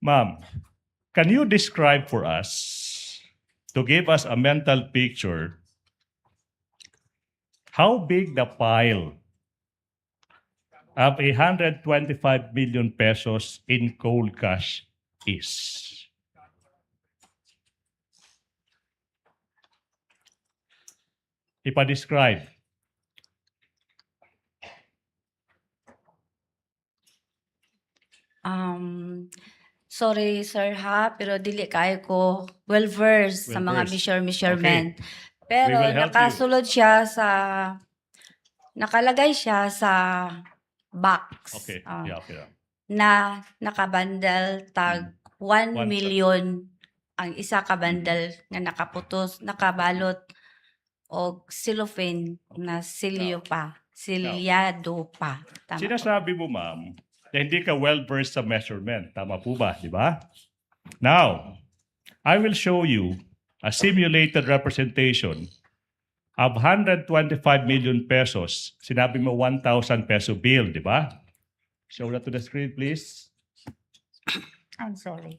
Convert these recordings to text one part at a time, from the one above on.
Ma'am, can you describe for us, to give us a mental picture, how big the pile of 125 million pesos in cold cash is? Ipa-describe. Sorry sir ha, pero dili kayo ko well-versed sa mga Well-versed. measurement. We Pero will help you. nakalagay siya sa box. Okay. Yeah. Na nakabundle tag 1 One- million ang isa ka bundle nga nakaputos, nakabalot og cellophane na silyado pa. Tama po. Sinasabi mo, ma'am, na hindi ka well-versed sa measurement. Tama po ba? Di ba? Now, I will show you a simulated representation of 125 million pesos. Sinabi mo 1,000 peso bill, di ba? Show that to the screen, please. I'm sorry.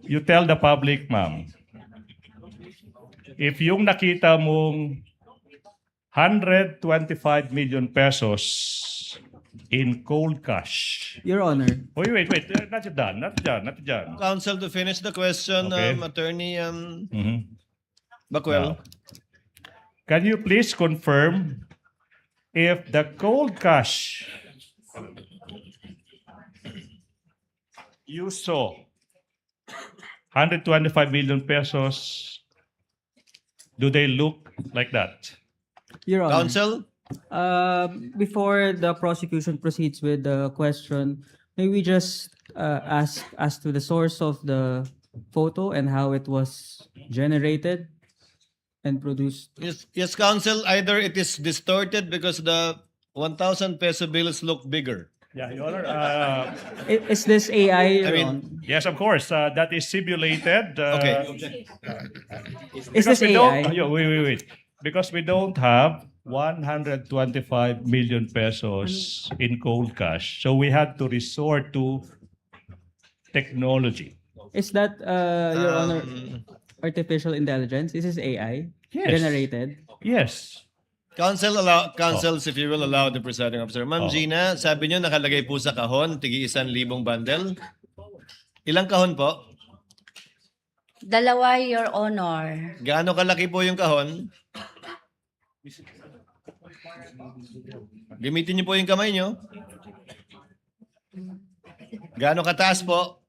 You tell the public, ma'am, if yung nakita mong 125 million pesos in cold cash. Your Honor, Wait. Not done. Counsel, to finish the question, Okay. Attorney Mhm. Bacuel. Now, can you please confirm if the cold cash you saw 125 million pesos, do they look like that? Your Honor. Counsel, Before the prosecution proceeds with the question, may we just ask as to the source of the photo and how it was generated and produced? yes, counsel, either it is distorted because the 1,000 peso bills look bigger. Yeah, Your Honor. Is this AI, Your I mean, Honor? Yes, of course. That is simulated. Okay. Is this Because we don't, AI? wait. Because we don't have 125 million pesos in cold cash. So we had to resort to technology. Is that, Your Honor, Um, artificial intelligence? Is this AI Yes. generated? Yes. Counsels, if you will allow the presiding officer. Ma'am Oh. Gina, sabi niyo nakalagay po sa kahon, tigi 1,000 bundle. Ilang kahon po? Dalawa, Your Honor. Gaano kalaki po yung kahon? Gamitin niyo po yung kamay niyo. Gaano kataas po?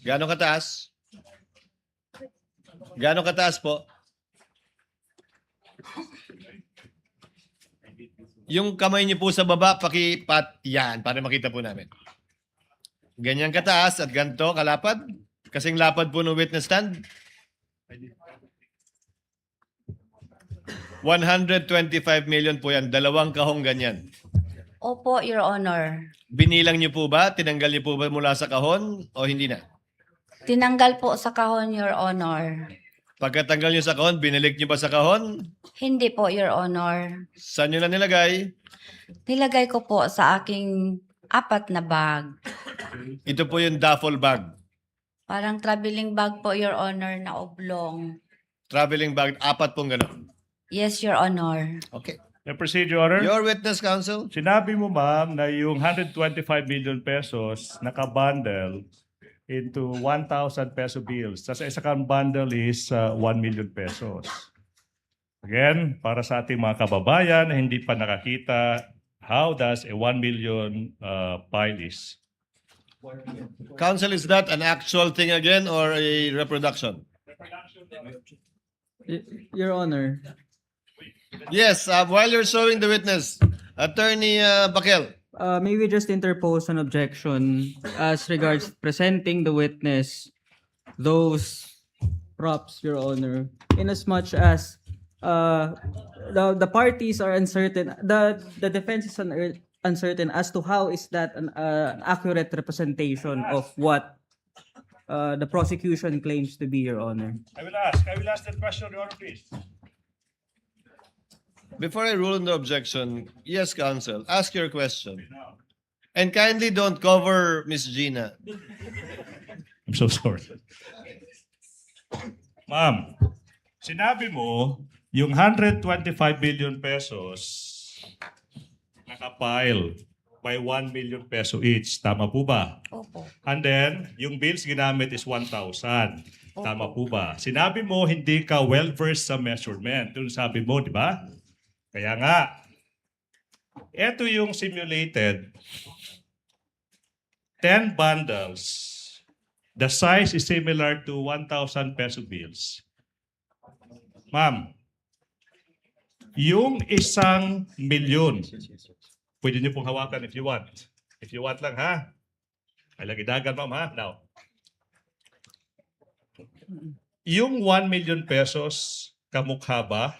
Gaano kataas? Gaano kataas po? Yung kamay niyo po sa baba, pakipat yan para makita po namin. Ganyan kataas at ganito kalapad? Kasing lapad po ng witness stand? 125 million po yan. Dalawang kahong ganyan. Opo, Your Honor. Binilang niyo po ba? Tinanggal niyo po ba mula sa kahon o hindi na? Tinanggal po sa kahon, Your Honor. Pagkatanggal niyo sa kahon, binalik niyo ba sa kahon? Hindi po, Your Honor. Saan niyo na nilagay? Nilagay ko po sa aking 4 na bag. Ito po yung duffel bag. Parang traveling bag po, Your Honor, na oblong. Traveling bag, 4 pong gano'n. Yes, Your Honor. Okay. The procedure. Your witness, counsel? Sinabi mo, ma'am, na yung 125 million pesos nakabundle into 1,000 peso bills. Sa isa kang bundle is 1 million pesos. Again, para sa ating mga kababayan na hindi pa nakakita, how does a 1 million pile is? Counsel, is that an actual thing again or a reproduction? Your Honor, Yes, while you're showing the witness, Attorney Bakel. may we just interpose an objection as regards presenting the witness those props, Your Honor, in as much as the parties are uncertain, the defense is uncertain as to how is that an accurate representation of what the prosecution claims to be, Your Honor. I will ask that question, Your Honor, please. before I rule on the objection, yes, counsel, ask your question. And kindly don't cover Miss Gina. I'm so sorry. Ma'am, sinabi mo, yung 125 billion pesos nakapile by 1 million peso each. Tama po ba? Opo. And then, yung bills ginamit is 1,000. Tama po ba? Sinabi mo, hindi ka well-versed sa measurement. Yung sabi mo, di ba? Kaya nga, ito yung simulated 10 bundles. The size is similar to 1,000 peso bills. Ma'am, yung 1,000,000, pwede niyo pong hawakan if you want. If you want lang, ha? Ay, lagi dagan, ma'am, ha? Now, yung 1 million pesos, kamukha ba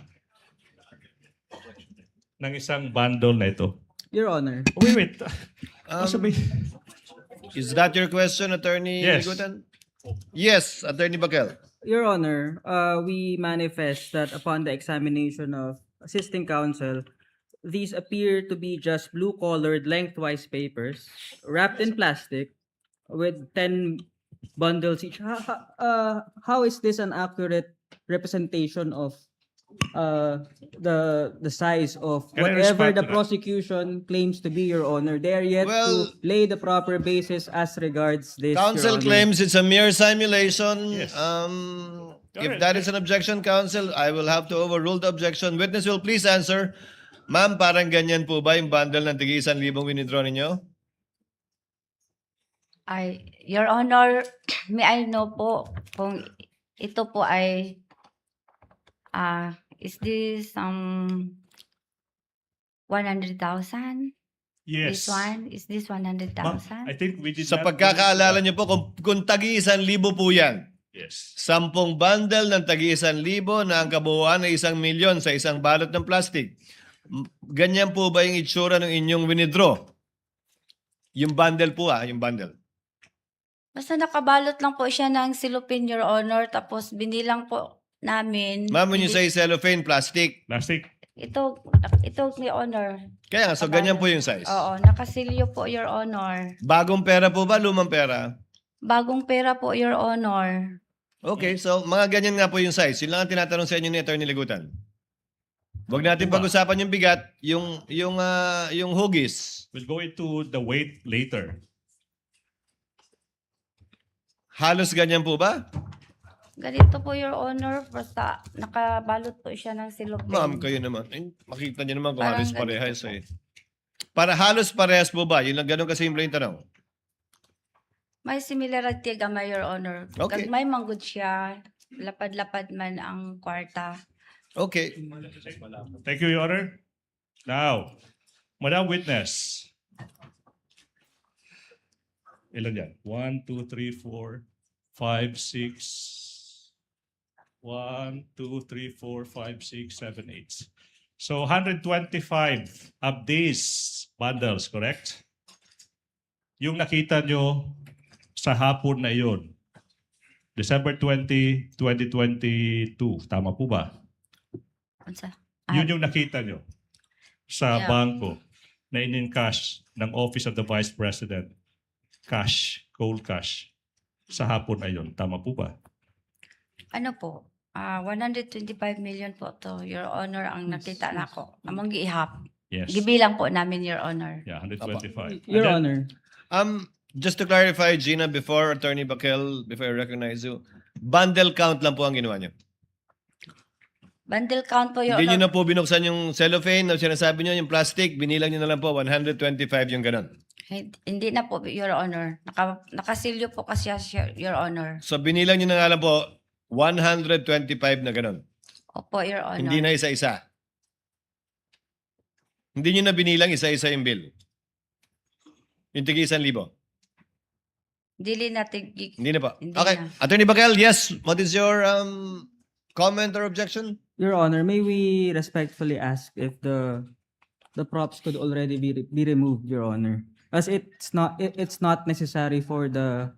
ng isang bundle na ito? Your Honor. Wait. Sabi, Is that your question, Attorney Yes. Ligutan? Yes, Attorney Bakel. Your Honor, we manifest that upon the examination of assisting counsel, these appear to be just blue-colored lengthwise papers wrapped in plastic with 10 bundles each. How is this an accurate representation of the size of Can I whatever respond the to that? prosecution claims to be, Your Honor? They are yet Well- to lay the proper basis as regards this, Your Counsel Honor. claims it's a mere simulation. Yes. If that is an objection, counsel, I will have to overrule the objection. Witness will please answer. Ma'am, parang ganyan po ba yung bundle ng tigi 1,000 winidraw ninyo? Your Honor, may I know po kung ito po ay is this 100,000? yes. This one? Is this Ma'am, 100,000? I think we did Sa not- pagkakaalala niyo po, kung tagi 1,000 po yan, Yes. 10 bundle ng tagi 1,000 na ang kabuuan ay 1,000,000 sa isang balot ng plastic. Ganyan po ba yung itsura ng inyong winidraw? Yung bundle po yung bundle. Basta nakabalot lang po siya ng silupin, Your Honor, tapos binilang po namin. Ma'am, when you say cellophane, plastic, Plastic. Ito, Your Honor. kaya nga, so ganyan po yung size. Oo, nakasilyo po, Your Honor. Bagong pera po ba, lumang pera? Bagong pera po, Your Honor. Okay, so mga ganyan nga po yung size. Yun lang ang tinatanong sa inyo ni Attorney Ligutan. Huwag natin pag-usapan yung bigat, yung hugis. We'll go into the weight later. Halos ganyan po ba? Ganito po, Your Honor. Basta nakabalot po siya ng silupin. Ma'am, kayo naman. Makita niyo naman kung Parang halos ganito parehas po. Para halos parehas po ba? Yun lang ganun kasimple yung tanong. May similarity gamay, Your Honor. Okay. May manggod siya. Lapad-lapad man ang kwarta. Okay. Thank you, Your Honor. Now, Madam Witness. Ilan yan? 1, 2, 3, 4, 5, 6. 1, 2, 3, 4, 5, 6, 7, 8. So 125 of these bundles, correct? Yung nakita nyo sa hapon na yun, December 20, 2022. Tama po ba? Unsa? Yun yung nakita nyo sa Yeah. bangko na in-encash ng Office of the Vice President. Cash, cold cash. Sa hapon na yun. Tama po ba? Ano po? 125 million po to, Your Honor, ang nakita nako. Among giihap. Yes. Gibilang po namin, Your Honor. Yeah, 125. Your And then- Honor. Just to clarify, Gina, before Attorney Bakel, before I recognize you, bundle count lang po ang ginawa niyo. Bundle count po, Your Hindi niyo Honor. na po binuksan yung cellophane na sinasabi niyo, yung plastic, binilang niyo na lang po, 125 yung ganun. Hindi na po, Your Honor. Nakasilyo po kasi siya, Your Honor. So binilang niyo na nga lang po, 125 na ganun. Opo, Your Honor. Hindi na isa-isa. Hindi niyo na binilang isa-isa yung bill. Yung tigi 1,000. Dili natin Hindi na po. Hindi Okay. na. Attorney Bakel, yes. What is your comment or objection? Your Honor, may we respectfully ask if the props could already be removed, Your Honor, as it's not necessary for the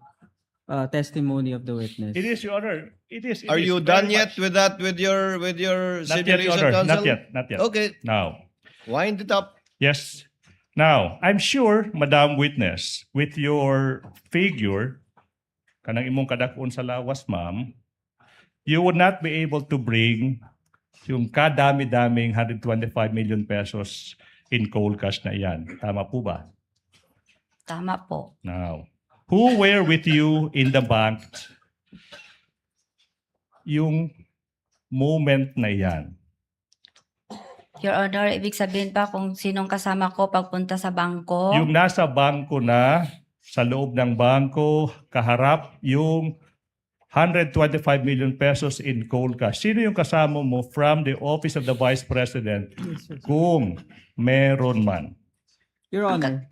testimony of the witness. It is, Your Honor. It is. Are you done yet with that, with your Not yet, Your simulation, Honor. counsel? Not yet. Not yet. Okay, Now. wind it up. Yes. Now, I'm sure, Madam Witness, with your figure, kanang imong kadakon sa lawas, ma'am, you would not be able to bring yung kadami-daming 125 million pesos in cold cash na iyan. Tama po ba? Tama po. Now, who were with you in the bank yung moment na iyan? Your Honor, ibig sabihin pa kung sinong kasama ko pagpunta sa bangko. Yung nasa bangko na, sa loob ng bangko, kaharap yung 125 million pesos in cold cash. Sino yung kasama mo from the Office of the Vice President kung meron man? Your Honor,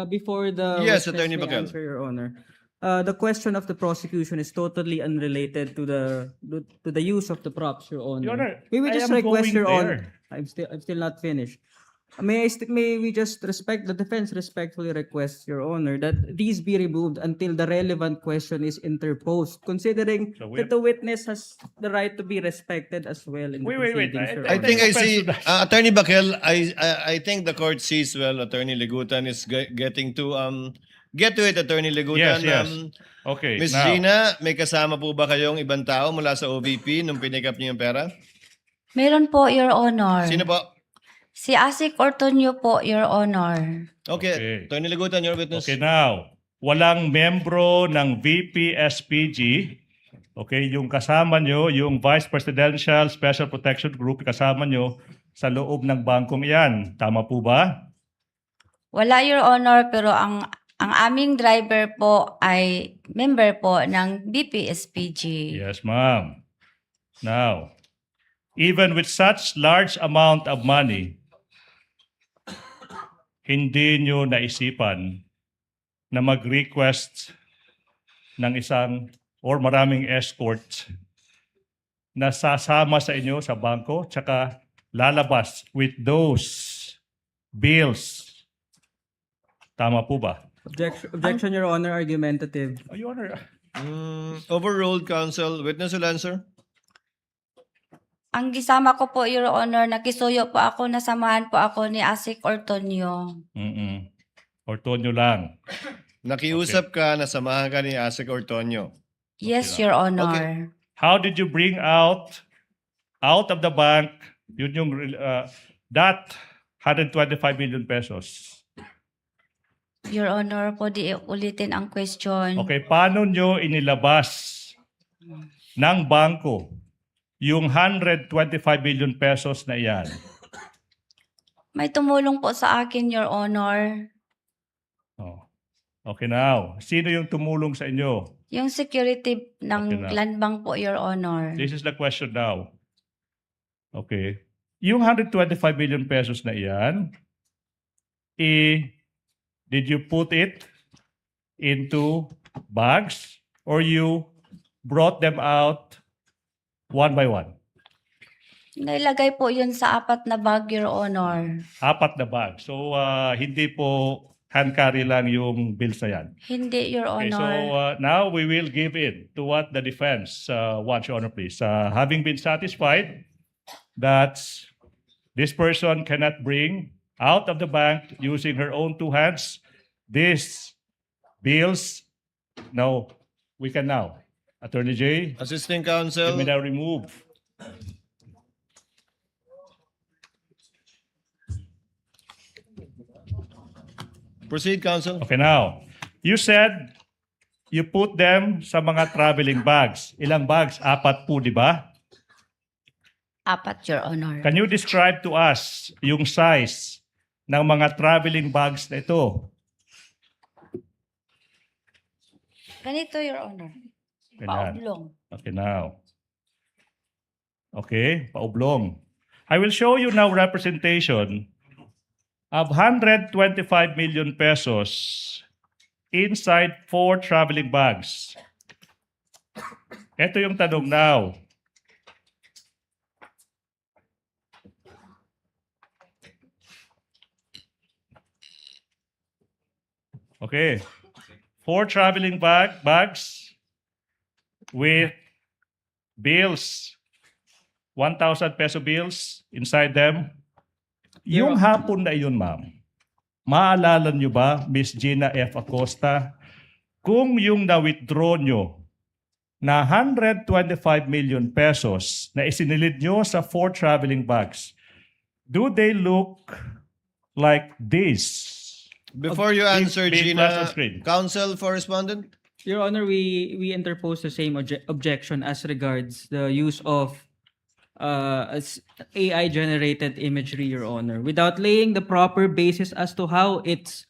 before the Yes, witness Attorney may Bacal. answer, Your Honor, the question of the prosecution is totally unrelated to the use of the props, Your Honor. Your Honor, May we I just am request, going Your Honor? there. I'm still not finished. May we just respect the defense respectfully request, Your Honor, that these be removed until the relevant question is interposed, considering So we that the witness has the right to be respected as well in the Wait. proceedings, Your I Honor. think I offense see, to that. Attorney Bakel, I think the court sees well, Attorney Legutan is getting to, get to it, Attorney Legutan. Yes. Okay, Miss now, Gina, may kasama po ba kayong ibang tao mula sa OVP nung pinik up niyo yung pera? Meron po, Your Honor. Sino po? Si Asik Ortonio po, Your Honor. Okay, Okay. Attorney Legutan, your witness. Okay, now, walang membro ng VP-SPG, okay, yung kasama nyo, yung Vice Presidential Special Protection Group, kasama nyo sa loob ng bangkong iyan. Tama po ba? Wala, Your Honor, pero ang aming driver po ay member po ng BPSPG. Yes, ma'am. Now, even with such large amount of money, hindi nyo naisipan na mag-request ng isang or maraming escort na sasama sa inyo sa bangko tsaka lalabas with those bills. Tama po ba? Objection, Your Honor, argumentative. Oh, Your Honor, Overruled, counsel. Witness will answer. Ang gisama ko po, Your Honor, nakisuyo po ako, nasamahan po ako ni Asik Ortonio. Ortonio lang. Nakiusap ka, nasamahan ka ni Asik Ortonio. Yes, Okay Your Honor. How did you bring out of the bank yun yung that 125 million pesos? Your Honor, po di ulitin ang question. Okay, paano nyo inilabas ng bangko yung 125 million pesos na iyan? May tumulong po sa akin, Your Honor. Oh. Okay now, sino yung tumulong sa inyo? Yung security Okay ng na. land bank po, Your Honor. This is the question now. Okay. Yung 125 million pesos na iyan, did you put it into bags or you brought them out one by one? Nailagay po yun sa 4 na bag, Your Honor. 4 na bag. So, hindi po hand carry lang yung bills na yan. Hindi, Your Okay, so Honor. now we will give in to what the defense wants, Your Honor, please. Having been satisfied that this person cannot bring out of the bank using her own 2 hands these bills, no, we can now. Attorney J, Assisting you counsel. may now remove. Proceed, counsel. Okay, now, you said you put them sa mga traveling bags. Ilang bags? 4 po, di ba? 4, Your Honor. Can you describe to us yung size ng mga traveling bags na ito? Ganito, Your Honor. Ganyan. Paoblong. Okay, now. Okay, paublong. I will show you now representation of 125 million pesos inside 4 traveling bags. Ito yung tanong now. Okay. 4 traveling bags with bills, 1,000 peso bills inside them. Yung hapon na yun, ma'am, maalala nyo ba, Miss Gina F. Acosta, kung yung na-withdraw nyo na 125 million pesos na isinilid nyo sa 4 traveling bags, do they look like this? Before you answer, big flash Gina, on screen. counsel for respondent? Your Honor, we interpose the same objection as regards the use of AI-generated imagery, Your Honor, without laying the proper basis as to how it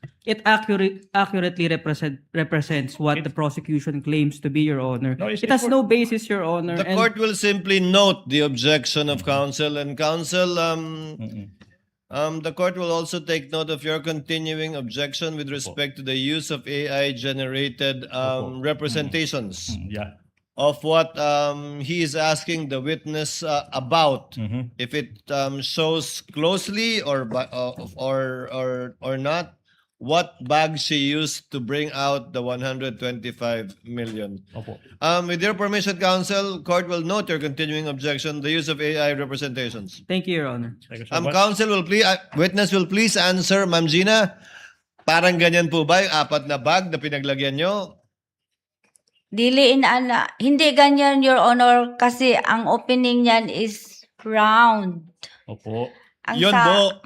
accurately represents what the prosecution claims to be, Your Honor. No, it has no basis, Your Honor. The and- court will simply note the objection of counsel, and counsel, the court will also take note of your continuing objection with respect to the use of AI-generated representations Yeah. of what he is asking the witness about. If it shows closely or not, what bag she used to bring out the 125 million. Opo. With your permission, counsel, court will note your continuing objection, the use of AI representations. Thank you, Your Honor. Thank you so much. Counsel will please, witness will please answer, Ma'am Gina. Parang ganyan po ba yung 4 na bag na pinaglagyan nyo? Hindi ganyan, Your Honor, kasi ang opening niyan is round. Opo. Yun po.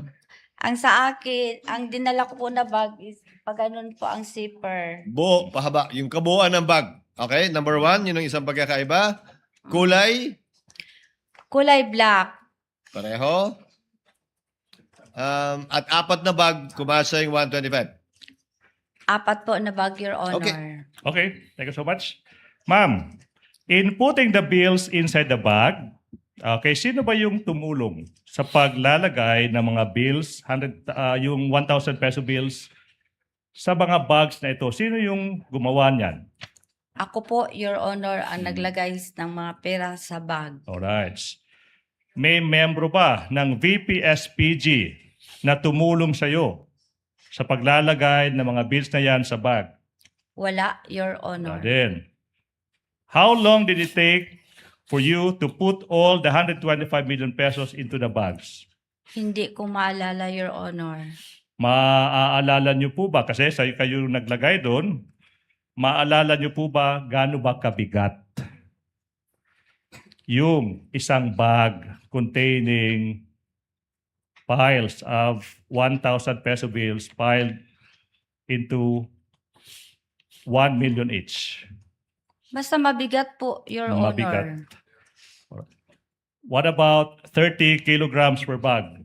Ang sa akin, ang dinala ko po na bag is pag ganun po ang zipper. Buo, pahaba. Yung kabuuan ng bag. Okay, number 1, yun ang isang pagkakaiba. Kulay, Kulay black. pareho. At 4 na bag, kumasa yung 125. 4 po na bag, Your Honor. Okay. Okay, thank you so much. Ma'am, in putting the bills inside the bag, okay, sino ba yung tumulong sa paglalagay ng mga bills, yung 1,000 peso bills, sa mga bags na ito? Sino yung gumawa niyan? Ako po, Your Honor, ang naglagay ng mga pera sa bag. Alright. May membro ba ng VPSPG na tumulong sa iyo sa paglalagay ng mga bills na yan sa bag? Wala, Your Honor. Then, how long did it take for you to put all the 125 million pesos into the bags? Hindi ko maalala, Your Honor. Maaalala niyo po ba, kasi sa kayo naglagay doon, maaalala niyo po ba gaano ba kabigat yung isang bag containing piles of 1,000 peso bills piled into 1 million each? Basta mabigat po, Your Mabigat. Honor. What about 30 kilograms per bag?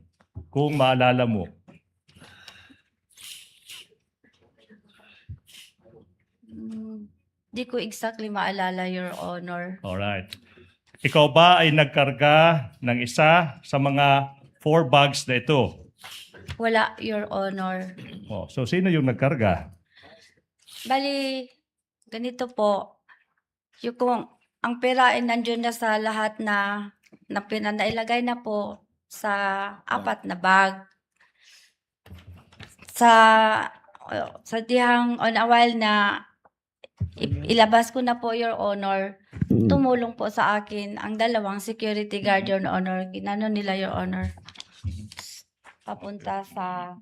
Kung maalala mo. Di ko exactly maalala, Your Honor. Alright. Ikaw ba ay nagkarga ng isa sa mga 4 bags na ito? Wala, Your Honor. Oh, so sino yung nagkarga? Bali, ganito po. Yung kung ang pera ay nandiyon na sa lahat na nailagay na po sa 4 na bag. Sa dihang on a while na ilabas ko na po, Your Honor, tumulong po sa akin ang 2 security guard, Your Honor. Ginano nila, Your Honor, papunta sa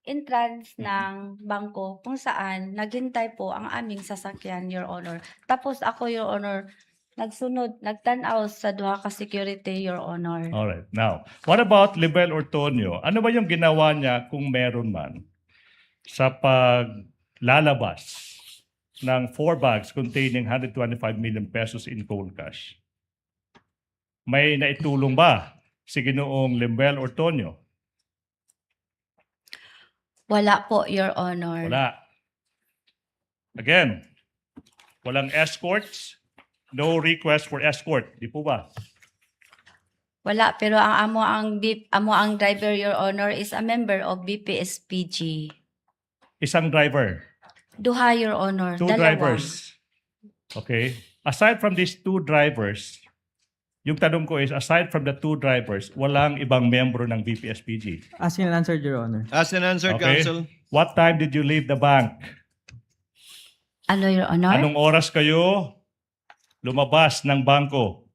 entrance ng bangko kung saan naghintay po ang aming sasakyan, Your Honor. Tapos ako, Your Honor, nagtanaw sa 2 ka security, Your Honor. Alright. Now, what about Libel Ortonio? Ano ba yung ginawa niya kung meron man sa paglalabas ng 4 bags containing 125 million pesos in cold cash? May naitulong ba si Ginoong Libel Ortonio? Wala po, Your Honor. Wala. Again, walang escorts, no request for escort. Di po ba? Wala, pero ang amo ang driver, Your Honor, is a member of BPSPG. Isang driver. 2, Your Honor. 2 2. drivers. Okay. Aside from these 2 drivers, yung tanong ko is, aside from the 2 drivers, walang ibang membro ng VPSPG. Asked and answered, Your Honor. Ask and answer, Okay. counsel. What time did you leave the bank? Ano, Your Honor? Anong oras kayo lumabas ng bangko?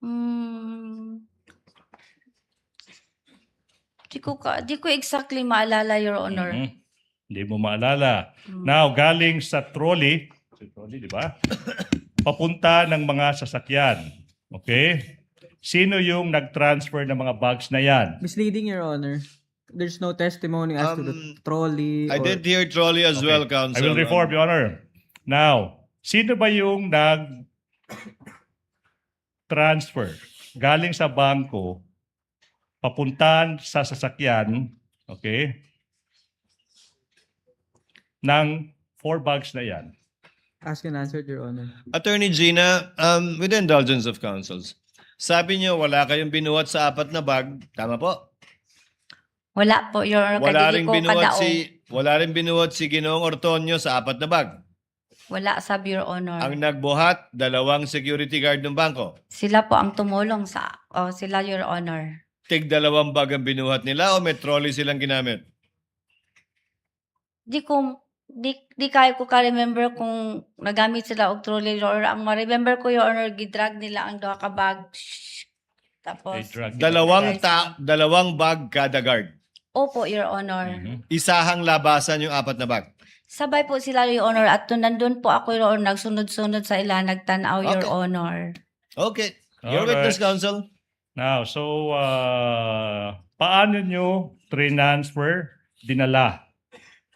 Hmm. Di ko exactly maalala, Your Honor. Mhm. Hindi mo maalala. Hmm. Now, galing sa trolley, di ba? Papunta ng mga sasakyan. Okay? Sino yung nag-transfer ng mga bags na yan? Misleading, Your Honor. There's no testimony as to the trolley I or... did hear trolley as well, Okay. Counsel. I will reform, Your Honor. Now, sino ba yung nag-transfer galing sa bangko papuntan sa sasakyan, okay, ng 4 bags na yan? Ask and answer, Your Honor. Attorney Gina, with the indulgence of counsels, sabi niyo wala kayong binuhat sa 4 na bag. Tama po? Wala po, Your Honor. Kadili ko kadaong. Wala rin binuhat si Ginoong Ortonio sa 4 na bag. Wala sa Your Honor. Ang nagbuhat, 2 security guard ng bangko. Sila po ang tumulong sila, Your Honor. Tig 2 bag ang binuhat nila o may trolley silang ginamit? Di kayo ko ka-remember kung nagamit sila og trolley, Your Honor. Ang ma-remember ko, Your Honor, gidrag nila ang duha ka bag. Tapos, Dalawang bag kada guard. opo, Your Honor. Mhm. Isahang labasan yung 4 na bag. Sabay po sila, Your Honor, at nandun po ako, Your Honor, nagsunod-sunod sa ila, nagtanaw, Your Okay. Honor. Okay. Your Alright. witness, counsel. Now, so, paano nyo transfer, dinala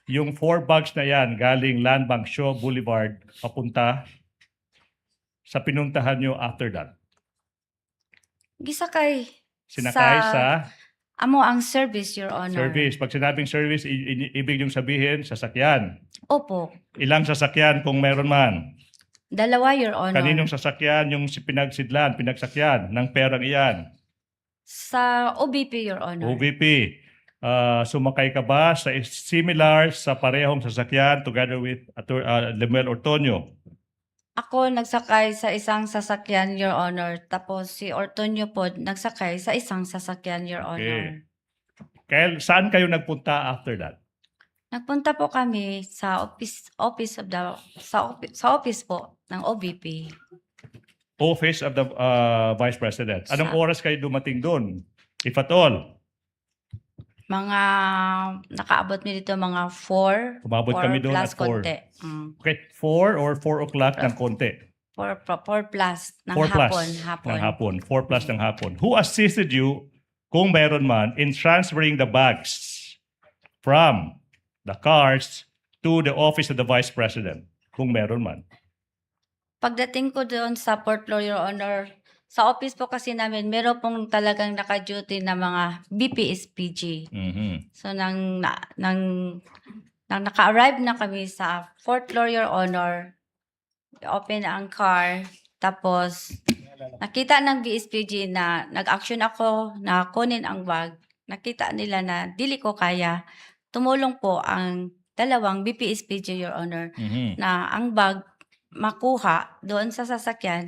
yung 4 bags na yan galing Land Bank Shaw Boulevard papunta sa pinuntahan nyo after that? Gisakay. Sinakay sa Amo ang service, Your Honor. service. Pag sinabing service, ibig yung sabihin, sasakyan. Opo. Ilang sasakyan kung meron man? 2, Your Honor. Kaninong sasakyan yung pinagsakyan ng perang iyan? Sa OBP, Your Honor. OVP. Sumakay ka ba sa similar sa parehong sasakyan together with Lemuel Ortonio? Ako nagsakay sa isang sasakyan, Your Honor. Tapos si Ortonio po nagsakay sa isang sasakyan, Your Honor. Kaya saan kayo nagpunta after that? Nagpunta po kami sa office po ng OBP. Office of the Vice President. Anong oras kayo dumating doon? If at all? Mga nakaabot mi dito mga 4. Umabot kami doon plus at 4. konti. Okay, 4 or 4 o'clock ng konti? 4 plus ng 4 plus hapon. ng hapon. 4 plus ng hapon. Who assisted you, kung meron man, in transferring the bags from the cars to the office of the Vice President? Kung meron man. Pagdating ko doon sa Port Lord, Your Honor, sa office po kasi namin, meron pong talagang naka-duty na mga BPSPG. Mhm. So, nang naka-arrive na kami sa fourth floor, Your Honor, open na ang car, tapos nakita ng BSPG na nag-action ako na kunin ang bag. Nakita nila na dili ko kaya. Tumulong po ang 2 BPSPG, Your Honor, Mhm. na ang bag makuha doon sa sasakyan,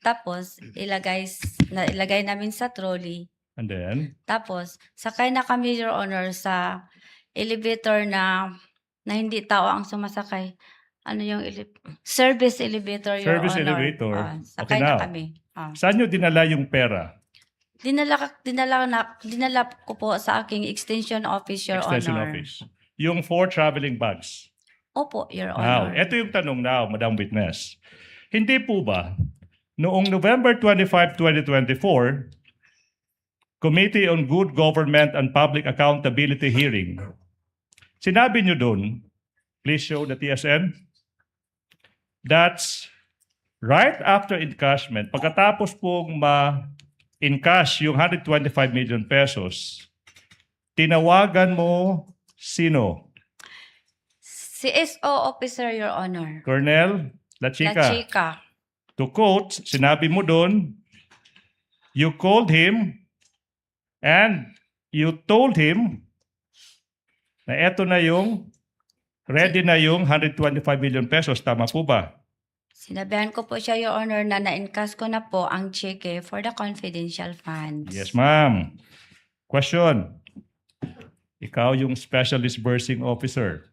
tapos ilagay namin sa trolley. And then? Tapos, sakay na kami, Your Honor, sa elevator na hindi tao ang sumasakay. Ano yung service elevator, Your Service Honor. elevator. Sakay Okay, na now. kami. Saan nyo dinala yung pera? Dinala ko po sa aking extension office, Your Extension Honor. office. Yung 4 traveling bags. Opo, Your Now, Honor. ito yung tanong now, Madam Witness. Hindi po ba, noong November 25, 2024, Committee on Good Government and Public Accountability hearing, sinabi nyo dun, please show the TSN, that's right after encashment, pagkatapos pong ma-encash yung 125 million pesos, tinawagan mo sino? Si SO officer, Your Honor. Colonel La La Chica. Chica. To quote, sinabi mo doon, you called him and you told him na eto na yung, ready na yung 125 million pesos. Tama po ba? Sinabihan ko po siya, Your Honor, na na-encash ko na po ang cheque for the confidential funds. Yes, ma'am. Question. Ikaw yung special disbursing officer.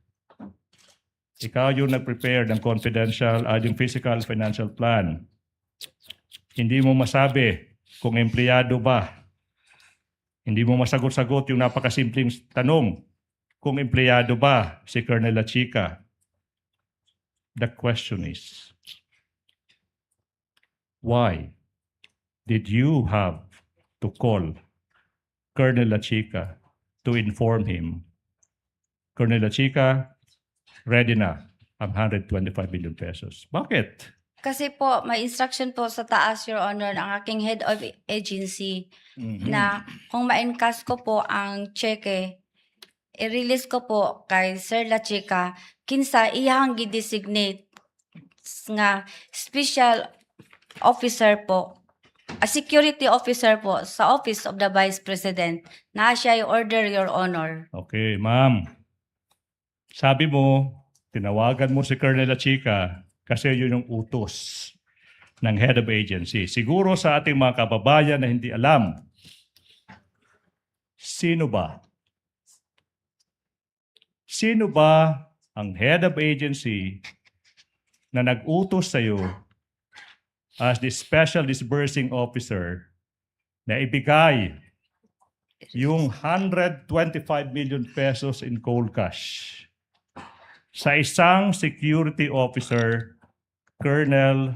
Ikaw yung nag-prepare ng confidential, yung physical financial plan. Hindi mo masabi kung empleyado ba. Hindi mo masagot-sagot yung napakasimpleng tanong kung empleyado ba si Colonel Lachica. The question is, why did you have to call Colonel Lachica to inform him, Colonel Lachica, ready na ang 125 million pesos? Bakit? Kasi po, may instruction po sa taas, Your Honor, ng aking head of agency na kung ma-encash ko po ang cheque, i-release ko po kay Sir Lachica, kinsa iyang gi-designate nga special officer po, a security officer po sa Office of the Vice President na siya i-order, Your Honor. Okay, ma'am. Sabi mo, tinawagan mo si Colonel Lachica kasi yun yung utos ng head of agency. Siguro sa ating mga kababayan na hindi alam, sino ba? Sino ba ang head of agency na nag-utos sa'yo as the special disbursing officer na ibigay yung 125 million pesos in cold cash sa isang security officer, Colonel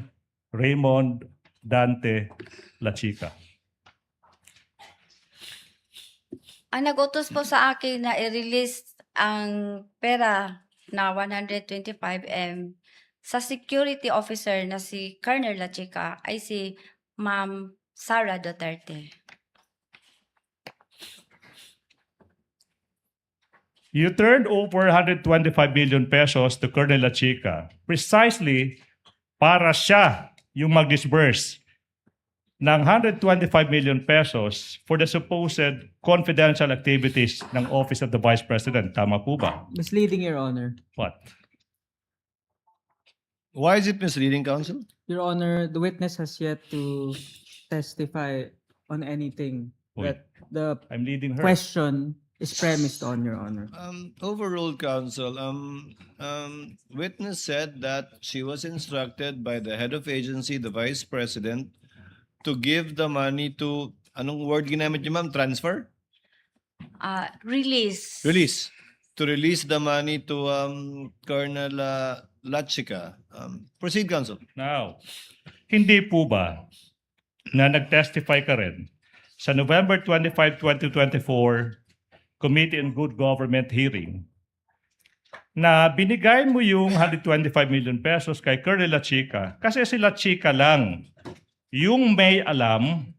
Raymond Dante Lachica? Ang nag-utos po sa akin na i-release ang pera na 125M sa security officer na si Colonel Lachica ay si Ma'am Sara Duterte. You turned over 125 million pesos to Colonel Lachica precisely para siya yung mag-disburse ng 125 million pesos for the supposed confidential activities ng Office of the Vice President. Tama po ba? Misleading, Your Honor. What? Why is it misleading, counsel? Your Honor, the witness has yet to testify on anything Uy. that the I'm leading her. question is premised on, Your Honor. Overruled, counsel. Witness said that she was instructed by the head of agency, the vice president, to give the money to, anong word ginamit niyo, ma'am? Transfer? Release. Release. To release the money to Colonel Lachica. Proceed, counsel. Now, hindi po ba na nag-testify ka rin sa November 25, 2024 Committee on Good Government hearing na binigay mo yung 125 million pesos kay Colonel Lachica kasi si Lachica lang yung may alam,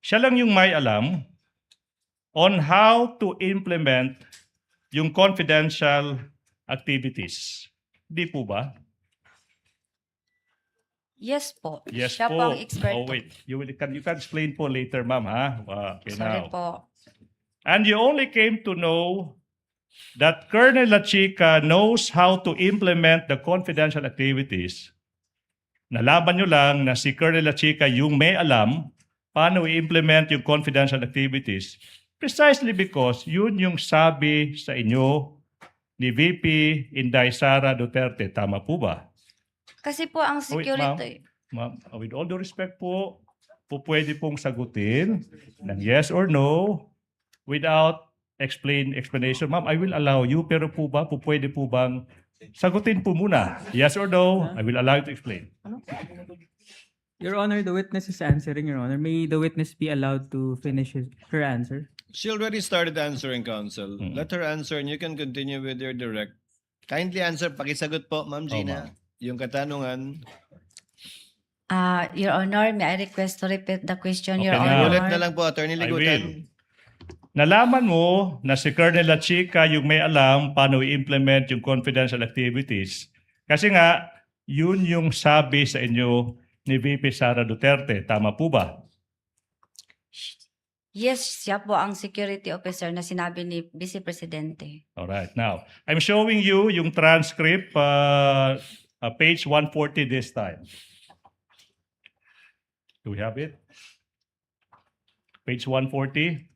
siya lang yung may alam on how to implement yung confidential activities. Di po ba? Yes po. Yes Siya po. po ang expert. Oh, wait. You can explain po later, ma'am, ha? Okay, Sorry now. po. And you only came to know that Colonel Lachica knows how to implement the confidential activities. Nalaman nyo lang na si Colonel Lachica yung may alam paano i-implement yung confidential activities precisely because yun yung sabi sa inyo ni VP Inday Sara Duterte. Tama po ba? Kasi po ang Wait, security. Ma'am, with all due respect po pwede pong sagutin ng yes or no without explanation. Ma'am, I will allow you, pero po ba, pwede po bang sagutin po muna? Yes or no? I will allow you to explain. Your Honor, the witness is answering, Your Honor. May the witness be allowed to finish her answer? She already started answering, counsel. Let her answer and you can continue with your direct. Kindly answer, pakisagot po, Ma'am Gina. Yung katanungan. Your Honor, may I request to repeat the question, Your Okay, Honor? Ulit na lang po, Attorney I Ligutan. will. Nalaman mo na si Colonel Lachica yung may alam paano i-implement yung confidential activities. Kasi nga, yun yung sabi sa inyo ni VP Sara Duterte. Tama po ba? Yes, siya po ang security officer na sinabi ni Vice Presidente. Alright, now, I'm showing you yung transcript, page 140 this time. Do we have it? Page 140.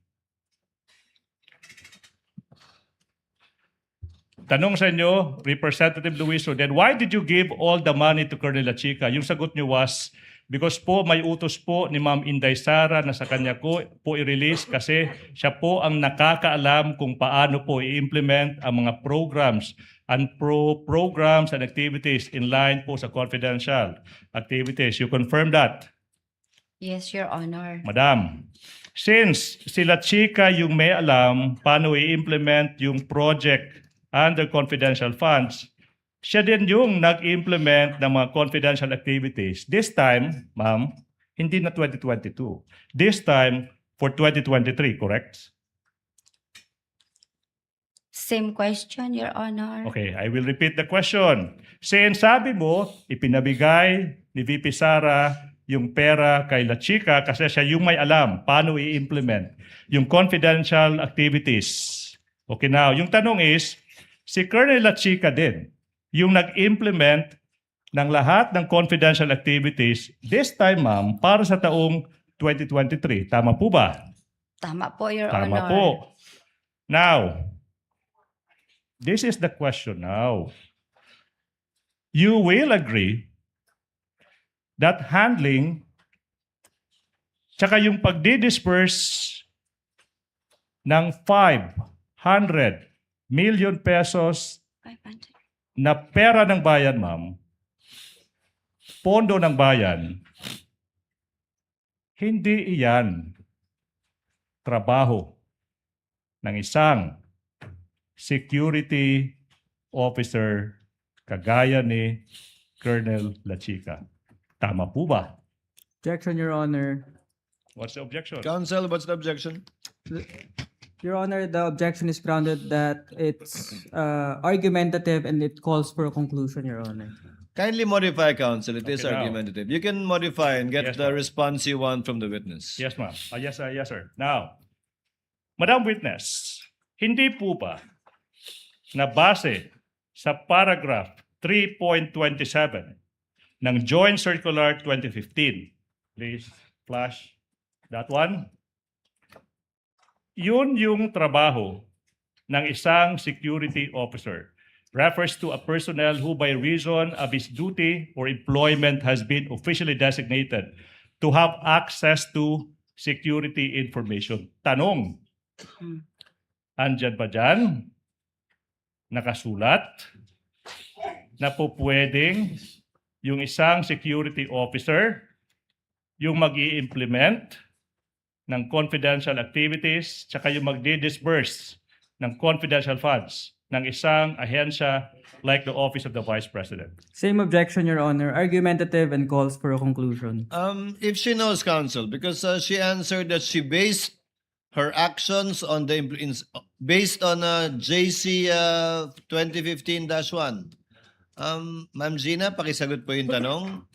tanong sa inyo, Representative Luiso, then why did you give all the money to Colonel Lachica? Yung sagot niyo was, because po may utos po ni Ma'am Inday Sara na sa kanya ko po i-release kasi siya po ang nakakaalam kung paano po i-implement ang mga programs and programs and activities in line po sa confidential activities. You confirm that? Yes, Your Honor. Madam, since sila Chika yung may alam paano i-implement yung project under confidential funds, siya din yung nag-implement ng mga confidential activities. This time, ma'am, hindi na 2022. This time, for 2023, correct? Same question, Your Honor. Okay, I will repeat the question. Since sabi mo, ipinabigay ni VP Sara yung pera kay La Chica kasi siya yung may alam paano i-implement yung confidential activities. Okay, now, yung tanong is, si Colonel La Chica din, yung nag-implement ng lahat ng confidential activities, this time, ma'am, para sa taong 2023. Tama po ba? Tama po, Your Tama Honor. po. Now, this is the question now. You will agree that handling tsaka yung pagdi-disperse ng 500 million pesos 500. na pera ng bayan, ma'am, pondo ng bayan, hindi iyan trabaho ng isang security officer kagaya ni Colonel Lachica. Tama po ba? Objection, Your Honor. What's the objection? Counsel, what's the objection? Your Honor, the objection is grounded that it's argumentative and it calls for a conclusion, Your Honor. Kindly modify, counsel. It is Okay, now. argumentative. You can modify and get Yes, the ma'am. response you want from the witness. Yes, ma'am. Yes, sir. Now, Madam Witness, hindi po ba na base sa paragraph 3.27 ng Joint Circular 2015, please flash that one. Yun yung trabaho ng isang security officer. Refers to a personnel who by reason of his duty or employment has been officially designated to have access to security information. Tanong, andyan ba dyan nakasulat na po pwedeng yung isang security officer yung mag-i-implement ng confidential activities tsaka yung magdi-disburse ng confidential funds ng isang ahensya like the Office of the Vice President? Same objection, Your Honor. Argumentative and calls for a conclusion. If she knows, counsel, because she answered that she based her actions on the based on JC 2015-1. Ma'am Gina, pakisagot po yung tanong.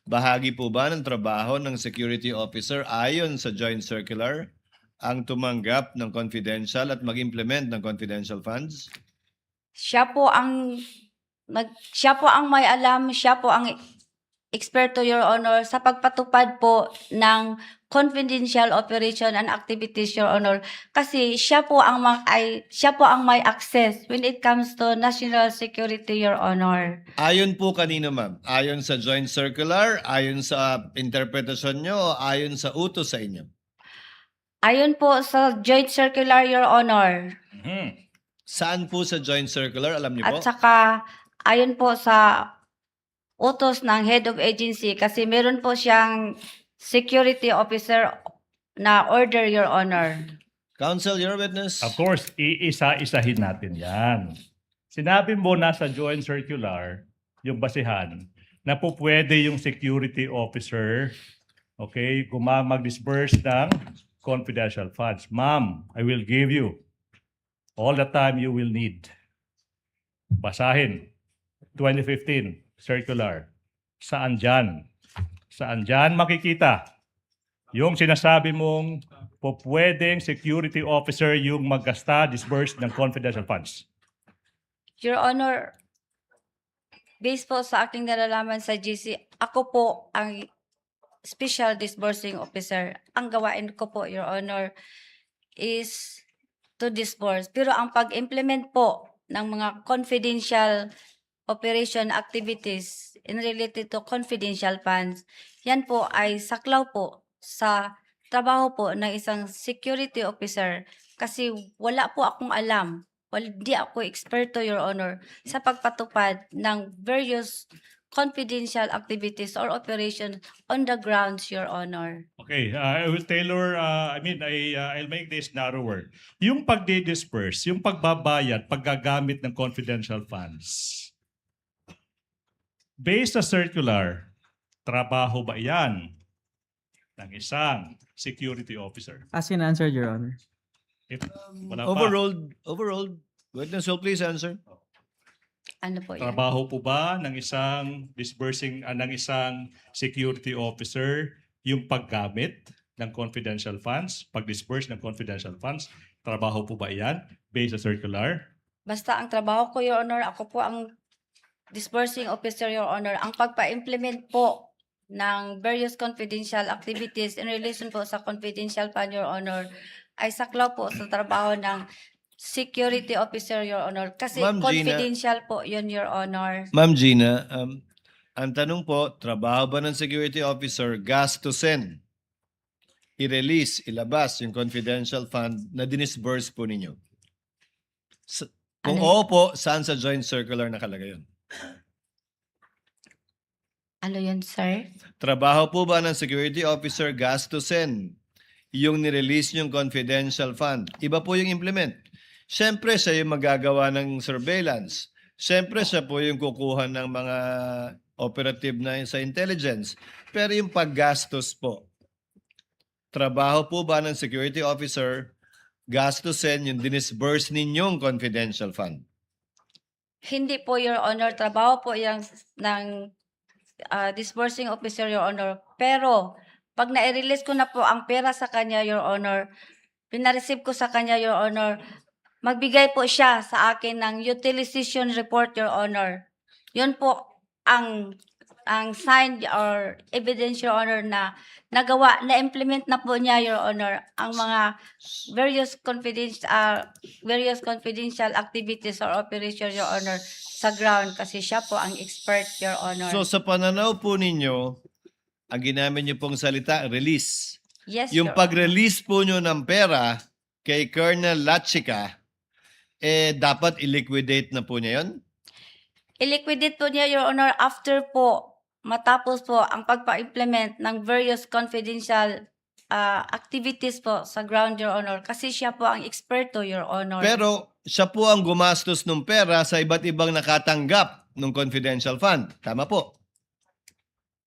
Bahagi po ba ng trabaho ng security officer ayon sa joint circular ang tumanggap ng confidential at mag-implement ng confidential funds? Siya po ang may alam, siya po ang eksperto, Your Honor, sa pagpatupad po ng confidential operation and activities, Your Honor. Kasi siya po ang may access when it comes to national security, Your Honor. Ayon po kanino, ma'am? Ayon sa joint circular, ayon sa interpretasyon nyo, o ayon sa utos sa inyo? Ayon po sa joint circular, Your Honor. Saan po sa joint circular? Alam niyo po? At saka ayon po sa utos ng head of agency kasi meron po siyang security officer na order, Your Honor. Counsel, your witness. Of course, iisa-isahin natin yan. Sinabi mo nasa joint circular, yung basihan, na po pwede yung security officer, okay, mag-disburse ng confidential funds. Ma'am, I will give you all the time you will need. Basahin. 2015 circular. Saan dyan? Saan dyan makikita? Yung sinasabi mong po pwedeng security officer yung maggasta, disburse ng confidential funds. Your Honor, based po sa aking nalalaman sa GC, ako po ang special disbursing officer. Ang gawain ko po, Your Honor, is to disburse. Pero ang pag-implement po ng mga confidential operation activities in related to confidential funds, yan po ay saklaw po sa trabaho po ng isang security officer kasi wala po akong alam, di ako eksperto, Your Honor, sa pagpatupad ng various confidential activities or operation on the grounds, Your Honor. Okay, I will tailor, I'll make this narrower. Yung pagdi-disperse, yung pagbabayad, paggagamit ng confidential funds, based sa circular, trabaho ba yan ng isang security officer? Ask and answer, Your Honor. If, wala pa. Overruled. Witness will please answer. Ano po yan? Trabaho po ba ng isang ng isang security officer yung paggamit ng confidential funds, pag-disperse ng confidential funds? Trabaho po ba yan based sa circular? Basta ang trabaho ko, Your Honor, ako po ang disbursing officer, Your Honor. Ang pagpa-implement po ng various confidential activities in relation po sa confidential fund, Your Honor, ay saklaw po sa trabaho ng security officer, Your Honor. Kasi Ma'am Gina. confidential po yun, Your Honor. Ma'am Gina, ang tanong po, trabaho ba ng security officer gastusin, i-release, ilabas yung confidential fund na dinisburse po ninyo? Kung Ano- oo po, saan sa joint circular nakalagay yun? Ano yun, sir? Trabaho po ba ng security officer gastusin yung nirelease yung confidential fund? Iba po yung implement. Siyempre, siya yung magagawa ng surveillance. Siyempre, siya po yung kukuha ng mga operative na sa intelligence. Pero yung paggastos po, trabaho po ba ng security officer gastusin yung dinisburse ninyong confidential fund? Hindi po, Your Honor. Trabaho po yung ng disbursing officer, Your Honor. Pero, pag na-release ko na po ang pera sa kanya, Your Honor, pinareceive ko sa kanya, Your Honor, magbigay po siya sa akin ng utilization report, Your Honor. Yun po ang signed or evidence, Your Honor, na nagawa, na-implement na po niya, Your Honor, ang mga various confidential activities or operation, Your Honor, sa ground kasi siya po ang expert, Your Honor. So sa pananaw po ninyo, ang ginamit niyo pong salita, release. Yes, Yung Your pag-release po nyo ng pera kay Colonel Lachica, dapat i-liquidate na po niya yun? I-liquidate po niya, Your Honor, after po, matapos po ang pagpa-implement ng various confidential activities po sa ground, Your Honor. Kasi siya po ang eksperto, Your Honor. Pero siya po ang gumastos ng pera sa iba't ibang nakatanggap ng confidential fund. Tama po.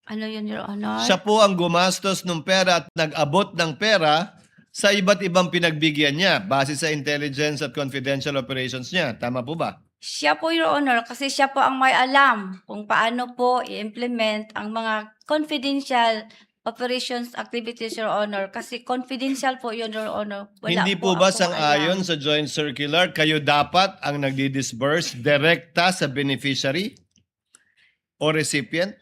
Ano yun, Your Honor? Siya po ang gumastos ng pera at nag-abot ng pera sa iba't ibang pinagbigyan niya base sa intelligence at confidential operations niya. Tama po ba? Siya po, Your Honor, kasi siya po ang may alam kung paano po i-implement ang mga confidential operations activities, Your Honor. Kasi confidential po yun, Your Honor. Hindi po ba akong sang-ayon alam. sa joint circular, kayo dapat ang nagdi-disburse direkta sa beneficiary o recipient?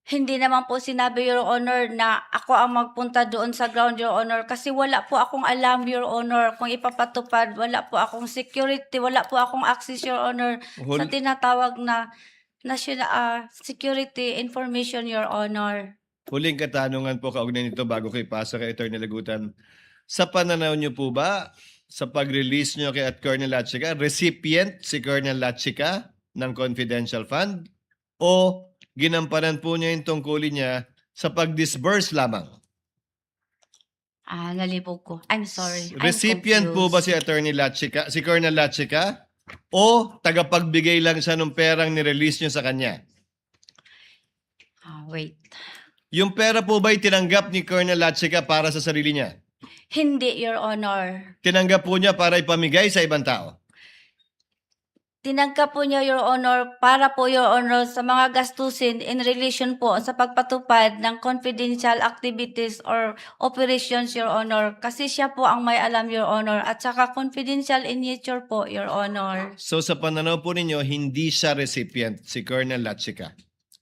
Hindi naman po sinabi, Your Honor, na ako ang magpunta doon sa ground, Your Honor. Kasi wala po akong alam, Your Honor, kung ipapatupad. Wala po akong security, wala po akong access, Your Honor, sa tinatawag na national security information, Your Honor. Huling katanungan po kaugnay nito bago ko ipasa kay Attorney Lagutan. Sa pananaw niyo po ba, sa pag-release niyo kay Colonel Lachica, recipient si Colonel Lachica ng confidential fund o ginampanan po niya yung tungkulin niya sa pag-disburse lamang? Nalibog ko. I'm sorry. I'm Recipient po ba confused. si Attorney Lachica, si Colonel Lachica o tagapagbigay lang siya ng perang ni-release niyo sa kanya? Wait. Yung pera po ba'y tinanggap ni Colonel Lachica para sa sarili niya? Hindi, Your Honor. Tinanggap po niya para ipamigay sa ibang tao? Tinangka po niya, Your Honor, para po, Your Honor, sa mga gastusin in relation po sa pagpatupad ng confidential activities or operations, Your Honor. Kasi siya po ang may alam, Your Honor, at saka confidential in nature po, Your Honor. So sa pananaw po ninyo, hindi siya recipient, si Colonel Lachica.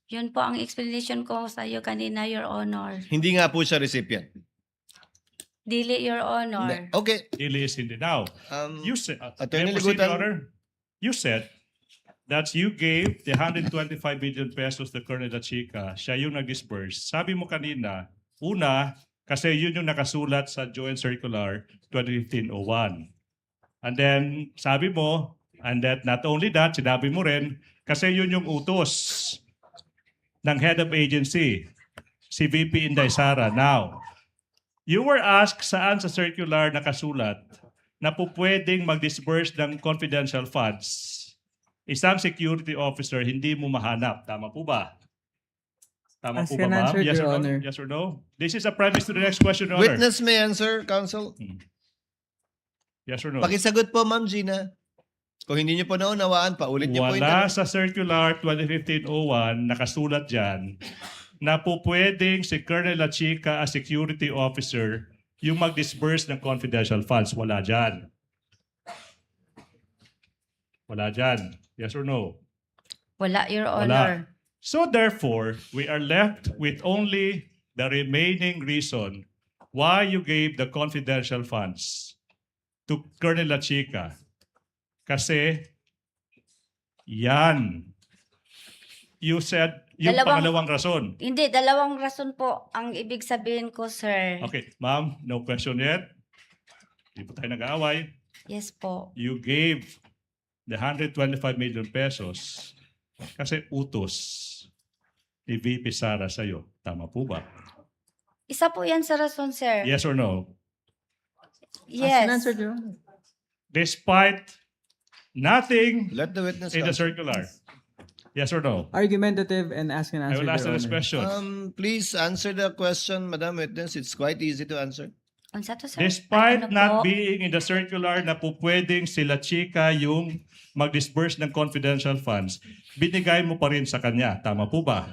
Yun po ang explanation ko sa iyo kanina, Your Honor. Hindi nga po siya recipient. Dili, Your Honor. Okay. Ili is hindi. Now, Um, you say, Attorney may I proceed, Lagutan. Your Honor? you said that you gave the 125 billion pesos to Colonel Lachica, siya yung nag-disperse. Sabi mo kanina, una, kasi yun yung nakasulat sa Joint Circular 2015-01. And then, sabi mo, and that not only that, sinabi mo rin, kasi yun yung utos ng head of agency, si VP Inday Sara. Now, you were asked saan sa circular nakasulat na po pwedeng mag-disburse ng confidential funds. Isang security officer, hindi mo mahanap. Tama po ba? Tama Ask po ba, and ma'am? answer, Yes Your or no? Honor. Yes or no? This is a premise to the next question, Your Honor. Witness may answer, counsel. Yes or no? Pakisagot po, Ma'am Gina. Kung hindi niyo po naunawaan, paulit niyo po yung Wala tanong. sa Circular 2015-01 nakasulat dyan na po pwedeng si Colonel Lachica as security officer yung mag-disburse ng confidential funds. Wala dyan. Wala dyan. Yes or no? Wala, Your Wala. Honor. So therefore, we are left with only the remaining reason why you gave the confidential funds to Colonel Lachica. Kasi yan. You said yung pangalawang rason. Hindi, dalawang rason po ang ibig sabihin ko, sir. Okay, ma'am, no question yet. Hindi po tayo nag-aaway. Yes po. You gave the 125 million pesos kasi utos ni VP Sara sa'yo. Tama po ba? Isa po yan sa rason, sir. Yes or no? Ask Yes. and answer, Your Honor. Despite nothing Let the witness in the answer. circular. Yes or no? Argumentative and ask and I answer, will ask Your the next Honor. question. Please answer the question, Madam Witness. It's quite easy to answer. Unsa to, sir? Despite Ano po? not being in the circular na po pwedeng sila chika yung mag-disburse ng confidential funds, binigay mo pa rin sa kanya. Tama po ba?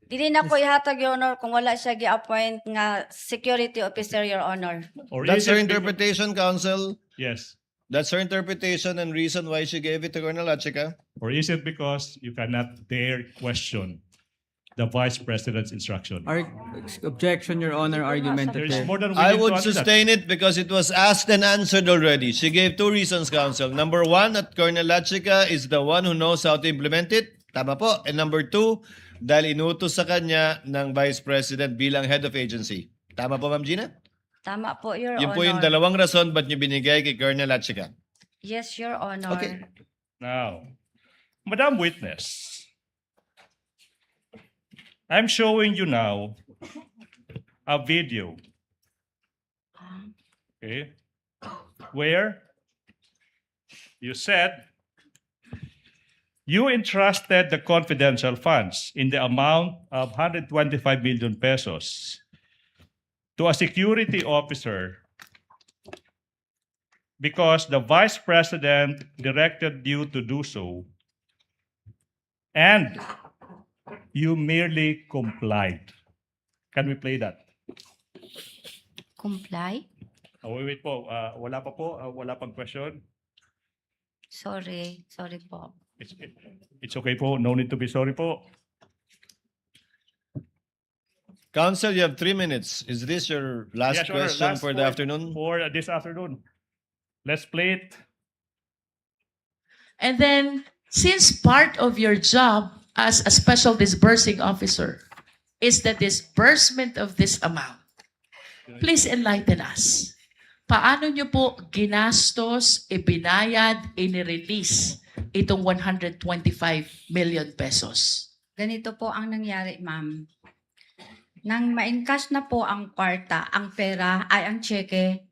Dili na ko ihatag, Your Honor, kung wala siya gi-appoint nga security officer, Your Honor. Or That's is her it interpretation, counsel. Yes. That's her interpretation and reason why she gave it to Colonel Lachica. Or is it because you cannot dare question the Vice President's instruction? Objection, Your Honor, There is argumentative. more than I willing would to answer that. sustain it because it was asked and answered already. She gave two reasons, counsel. Number one, that Colonel Lachica is the one who knows how to implement it. Tama po. And number two, dahil inutos sa kanya ng Vice President bilang head of agency. Tama po, Ma'am Gina? Tama po, Your Yun Honor. po yung dalawang rason ba't niyo binigay kay Colonel Lachica. Yes, Your Honor. Okay. Now, Madam Witness, I'm showing you now a video, okay, where you said you entrusted the confidential funds in the amount of 125 million pesos to a security officer because the Vice President directed you to do so, and you merely complied. Can we play that? Comply? Wait po. Wala pa po. Wala pang question. Sorry. Sorry po. It's okay po. No need to be sorry po. Counsel, you have 3 minutes. Is this your last Yes, Your Honor. question Last for the afternoon? For this afternoon. Let's play it. And then, since part of your job as a special disbursing officer is the disbursement of this amount, please enlighten us. Paano nyo po ginastos, ibinayad, inirelease itong 125 million pesos? Ganito po ang nangyari, ma'am. Nang ma-encash na po ang kwarta, ang pera ay ang cheque,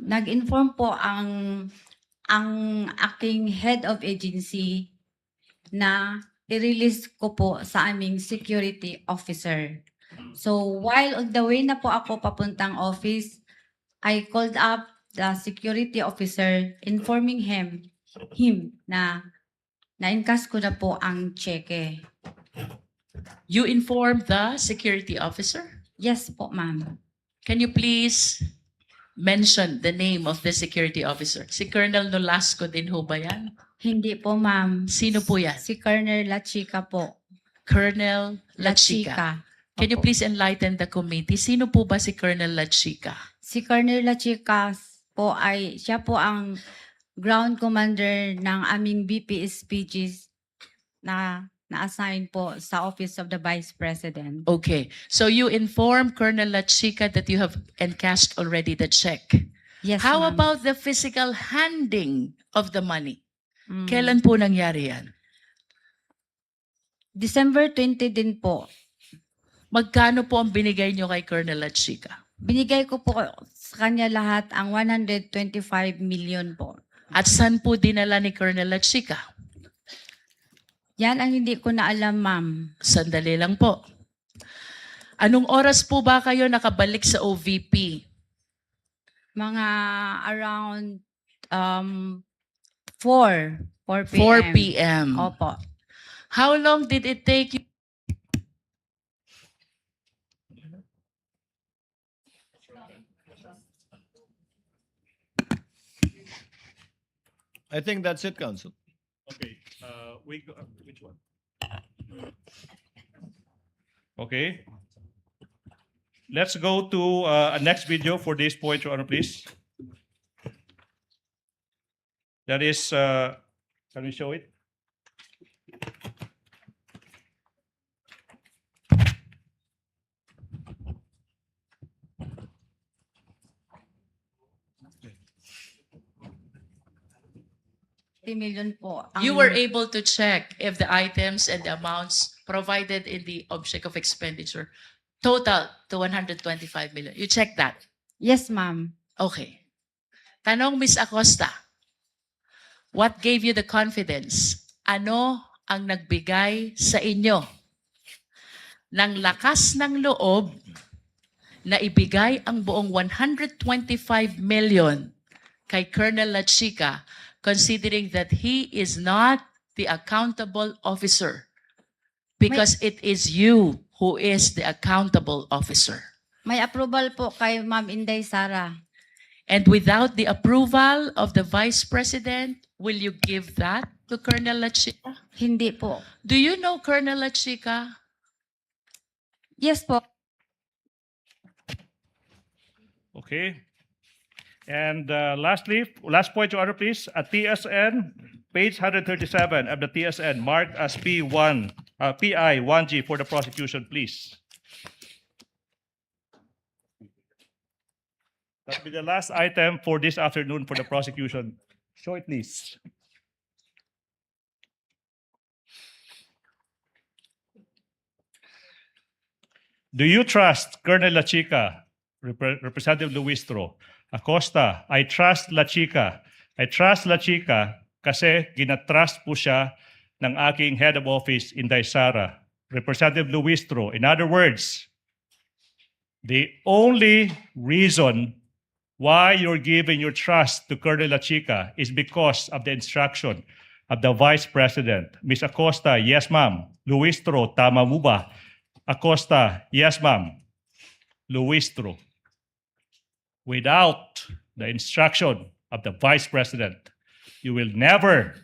nag-inform po ang aking head of agency na i-release ko po sa aming security officer. So while on the way na po ako papuntang office, I called up the security officer informing him na na-encash ko na po ang cheque. You informed the security officer? Yes po, ma'am. Can you please mention the name of the security officer? Si Colonel Nolasco din ho ba yan? Hindi po, ma'am. Sino po yan? Si Colonel Lachica po. Colonel Lachica. Can you Opo. please enlighten the committee? Sino po ba si Colonel Lachica? Si Colonel Lachica, po ay siya po ang ground commander ng aming BPSPGs na na-assign po sa Office of the Vice President. Okay. So you inform Colonel Lachica that you have encashed already the check. Yes, How ma'am. about the physical handing of the money? Mm. Kailan po nangyari yan? December 20 din po. Magkano po ang binigay nyo kay Colonel Lachica? Binigay ko po sa kanya lahat ang 125 million po. At saan po dinala ni Colonel Lachica? Yan ang hindi ko na alam, ma'am. Sandali lang po. Anong oras po ba kayo nakabalik sa OVP? Mga around 4 p.m. 4 p.m. Opo. How long did it take you? I think that's it, Council. Okay, which one? Okay. Let's go to a next video for this point, Your Honor, please. That is, can we show it? Million po. Ang- You were able to check if the items and the amounts provided in the object of expenditure total to 125 million. You checked that? Yes, ma'am. Okay. Tanong, Miss Acosta, what gave you the confidence? Ano ang nagbigay sa inyo ng lakas ng loob na ibigay ang buong 125 million kay Colonel Lachica, considering that he is not the accountable officer because it is you who is the accountable officer? May approval po kay Ma'am Inday Sara. And without the approval of the Vice President, will you give that to Colonel Lachica? Hindi po. Do you know Colonel Lachica? Yes po. Okay. And lastly, last point, Your Honor, please. At TSN, page 137 of the TSN, marked as P1, PI 1G for the prosecution, please. That will be the last item for this afternoon for the prosecution. Show it, please. Do you trust Colonel Lachica, Representative Luistro, Acosta? I trust Lachica. I trust Lachica kasi ginatrust po siya ng aking head of office, Inday Sara, Representative Luistro. In other words, the only reason why you're giving your trust to Colonel Lachica is because of the instruction of the Vice President. Ms. Acosta, yes ma'am. Luistro, tama mo ba? Acosta, yes ma'am. Luistro. Without the instruction of the Vice President, you will never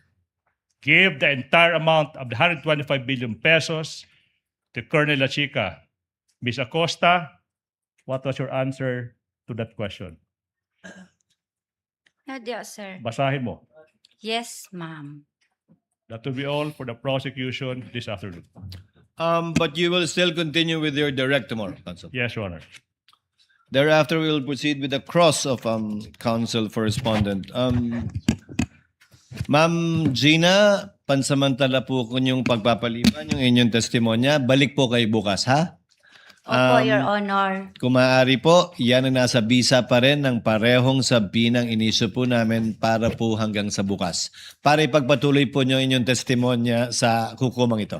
give the entire amount of the 125 billion pesos to Colonel Lachica. Ms. Acosta, what was your answer to that question? Nadia, sir. Basahin mo. Yes, ma'am. That will be all for the prosecution this afternoon. But you will still continue with your direct tomorrow, Council. Yes, Your Honor. Thereafter, we will proceed with the cross of counsel for respondent. Ma'am Gina, pansamantala po kunyong pagpapaliban yung inyong testimonya. Balik po kayo bukas, ha? Opo, Your Honor. Kung maaari po, yan ang nasa bisa pa rin ng parehong sabi ng inisyo po namin para po hanggang sa bukas. Para ipagpatuloy po nyo inyong testimonya sa hukumang ito.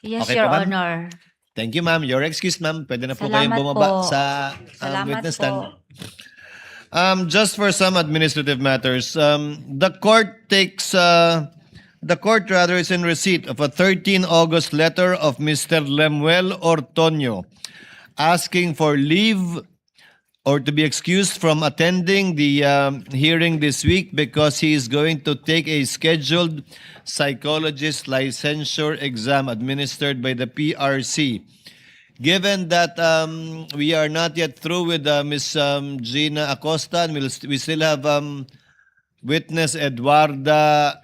Yes, Okay Your po, ma'am? Honor. Thank you, ma'am. You're excused, ma'am. Pwede na po Salamat kayong bumaba po. sa Salamat witness po. stand. Just for some administrative matters, the court is in receipt of a 13 August letter of Mr. Lemuel Ortonio asking for leave or to be excused from attending the hearing this week because he is going to take a scheduled psychologist licensure exam administered by the PRC. Given that we are not yet through with Ms. Gina Acosta, and we still have witness Eduardo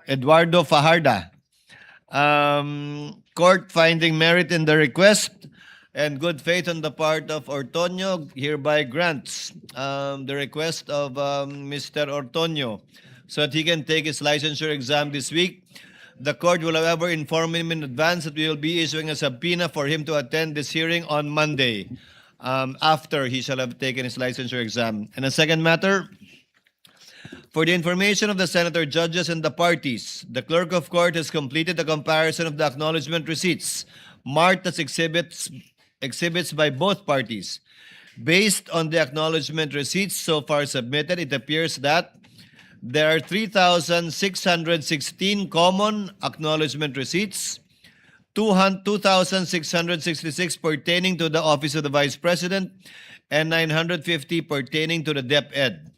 Fajarda. Court finding merit in the request and good faith on the part of Ortonio hereby grants the request of Mr. Ortonio so that he can take his licensure exam this week. The court will, however, inform him in advance that we will be issuing a subpoena for him to attend this hearing on Monday after he shall have taken his licensure exam. And a second matter, for the information of the senator, judges, and the parties, the clerk of court has completed the comparison of the acknowledgement receipts marked as exhibits by both parties. Based on the acknowledgement receipts so far submitted, it appears that there are 3,616 common acknowledgement receipts, 2,666 pertaining to the Office of the Vice President, and 950 pertaining to the DepEd.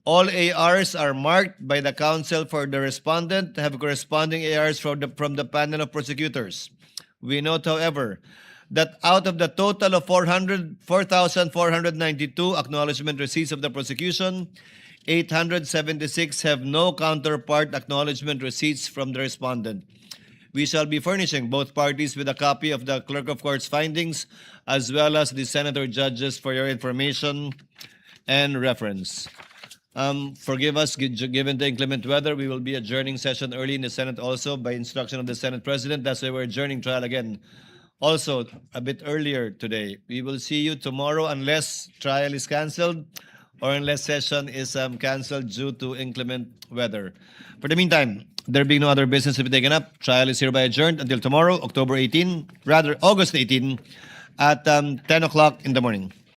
All ARs are marked by the counsel for the respondent, have corresponding ARs from the panel of prosecutors. We note, however, that out of the total of 4,492 acknowledgement receipts of the prosecution, 876 have no counterpart acknowledgement receipts from the respondent. We shall be furnishing both parties with a copy of the clerk of court's findings as well as the senator judges for your information and reference. Forgive us, given the inclement weather, we will be adjourning session early in the Senate also by instruction of the Senate President. That's why we're adjourning trial again. Also, a bit earlier today. We will see you tomorrow unless trial is canceled or unless session is canceled due to inclement weather. For the meantime, there being no other business to be taken up, trial is hereby adjourned until tomorrow, August 18, at 10 o'clock in the morning.